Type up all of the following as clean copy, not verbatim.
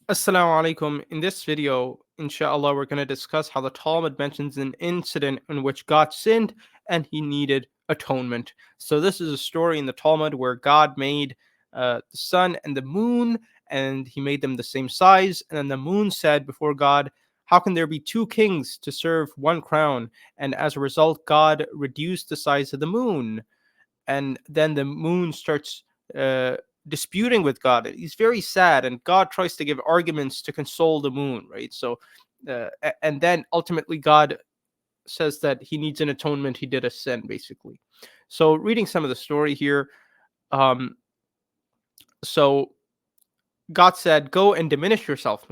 Assalamu alaikum. In this video, inshallah, we're going to discuss how the Talmud mentions an incident in which God sinned and he needed atonement. So, this is a story in the Talmud where God made the sun and the moon and he made them the same size. And then the moon said before God, how can there be two kings to serve one crown? And as a result, God reduced the size of the moon, and then the moon starts uh, disputing with God. He's very sad, and God tries to give arguments to console the moon, right? So, and then ultimately, God says that he needs an atonement. He did a sin, basically. So, reading some of the story here, um, so God said, "Go and diminish yourself,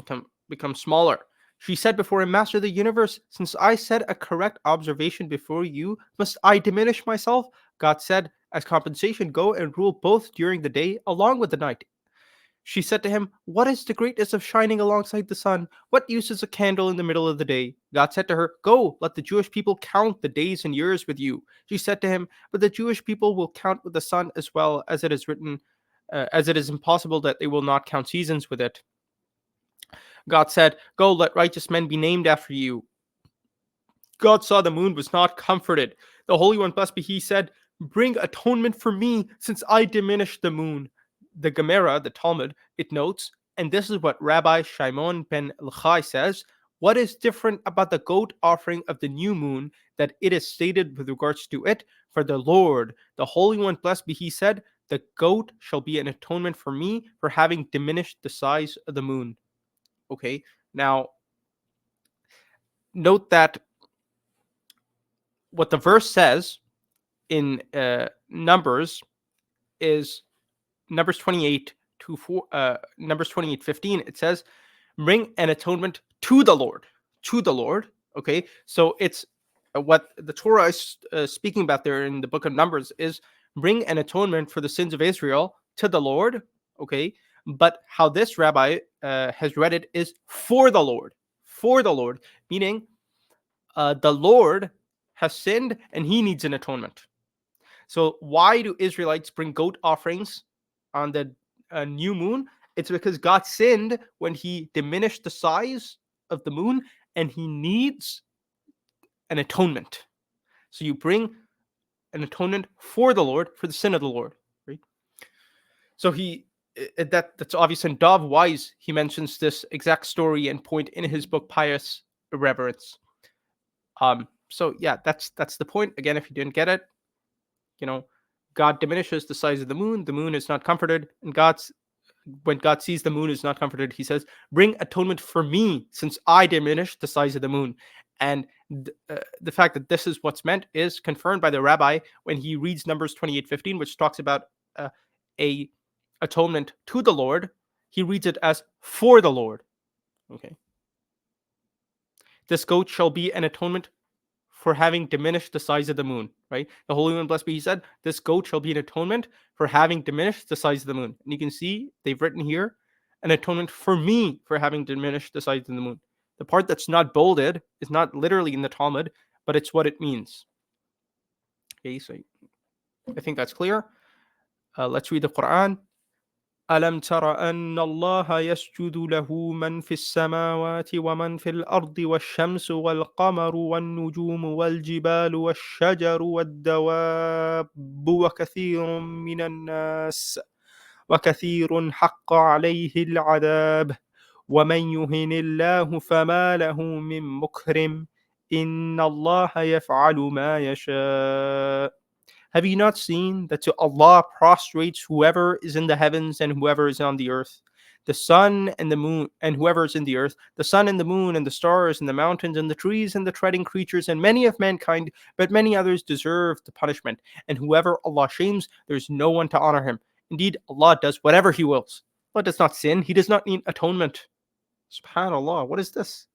become smaller." She said before him, "Master of the universe, since I said a correct observation before you, must I diminish myself?" God said, "As compensation, go and rule both during the day along with the night." She said to him, "What is the greatness of shining alongside the sun? What use is a candle in the middle of the day?" God said to her, "Go, let the Jewish people count the days and years with you." She said to him, "But the Jewish people will count with the sun as well, as it is written, as it is impossible that they will not count seasons with it." God said, "Go, let righteous men be named after you." God saw the moon was not comforted. The Holy One, blessed be He, said, "Bring atonement for me, since I diminished the moon." The Gemara, the Talmud, it notes, and this is what Rabbi Shimon ben Lachai says: "What is different about the goat offering of the new moon, that it is stated with regards to it? For the Lord, the Holy One, blessed be He, said, the goat shall be an atonement for me for having diminished the size of the moon." Okay, now note that what the verse says in Numbers is Numbers 28 to 4, Numbers 28:15. It says, "Bring an atonement to the Lord," to the Lord. Okay, so it's what the Torah is speaking about there in the book of Numbers is bring an atonement for the sins of Israel to the Lord. Okay, but how this rabbi has read it is for the Lord, meaning the Lord has sinned and he needs an atonement. So, why do Israelites bring goat offerings on the new moon? It's because God sinned when he diminished the size of the moon and he needs an atonement. So, you bring an atonement for the Lord, for the sin of the Lord, right? So, that's obvious. And Dov Wise, he mentions this exact story and point in his book Pious Irreverence. So yeah, that's the point. Again, if you didn't get it, you know, God diminishes the size of the moon. The moon is not comforted, and when God sees the moon is not comforted, He says, "Bring atonement for me, since I diminished the size of the moon." And the fact that this is what's meant is confirmed by the rabbi when he reads Numbers 28:15, which talks about a atonement to the Lord. He reads it as for the Lord. Okay, this goat shall be an atonement for having diminished the size of the moon, right? The Holy One, blessed be He, said, "This goat shall be an atonement for having diminished the size of the moon." And you can see they've written here an atonement for me for having diminished the size of the moon. The part that's not bolded is not literally in the Talmud, but it's what it means. Okay, so I think that's clear. Let's read the Quran. ألم تر أن الله يسجد له من في السماوات ومن في الأرض والشمس والقمر والنجوم والجبال والشجر والدواب وكثير حق عليه العذاب ومن يهن الله فما له من مكرم إن الله يفعل ما يشاء. Have you not seen that to Allah prostrates whoever is in the heavens and whoever is on the earth? The sun and the moon, and whoever is in the earth, the sun and the moon, and the stars, and the mountains, and the trees, and the treading creatures, and many of mankind, but many others deserve the punishment. And whoever Allah shames, there is no one to honor him. Indeed, Allah does whatever He wills. Allah does not sin, He does not need atonement. SubhanAllah, what is this?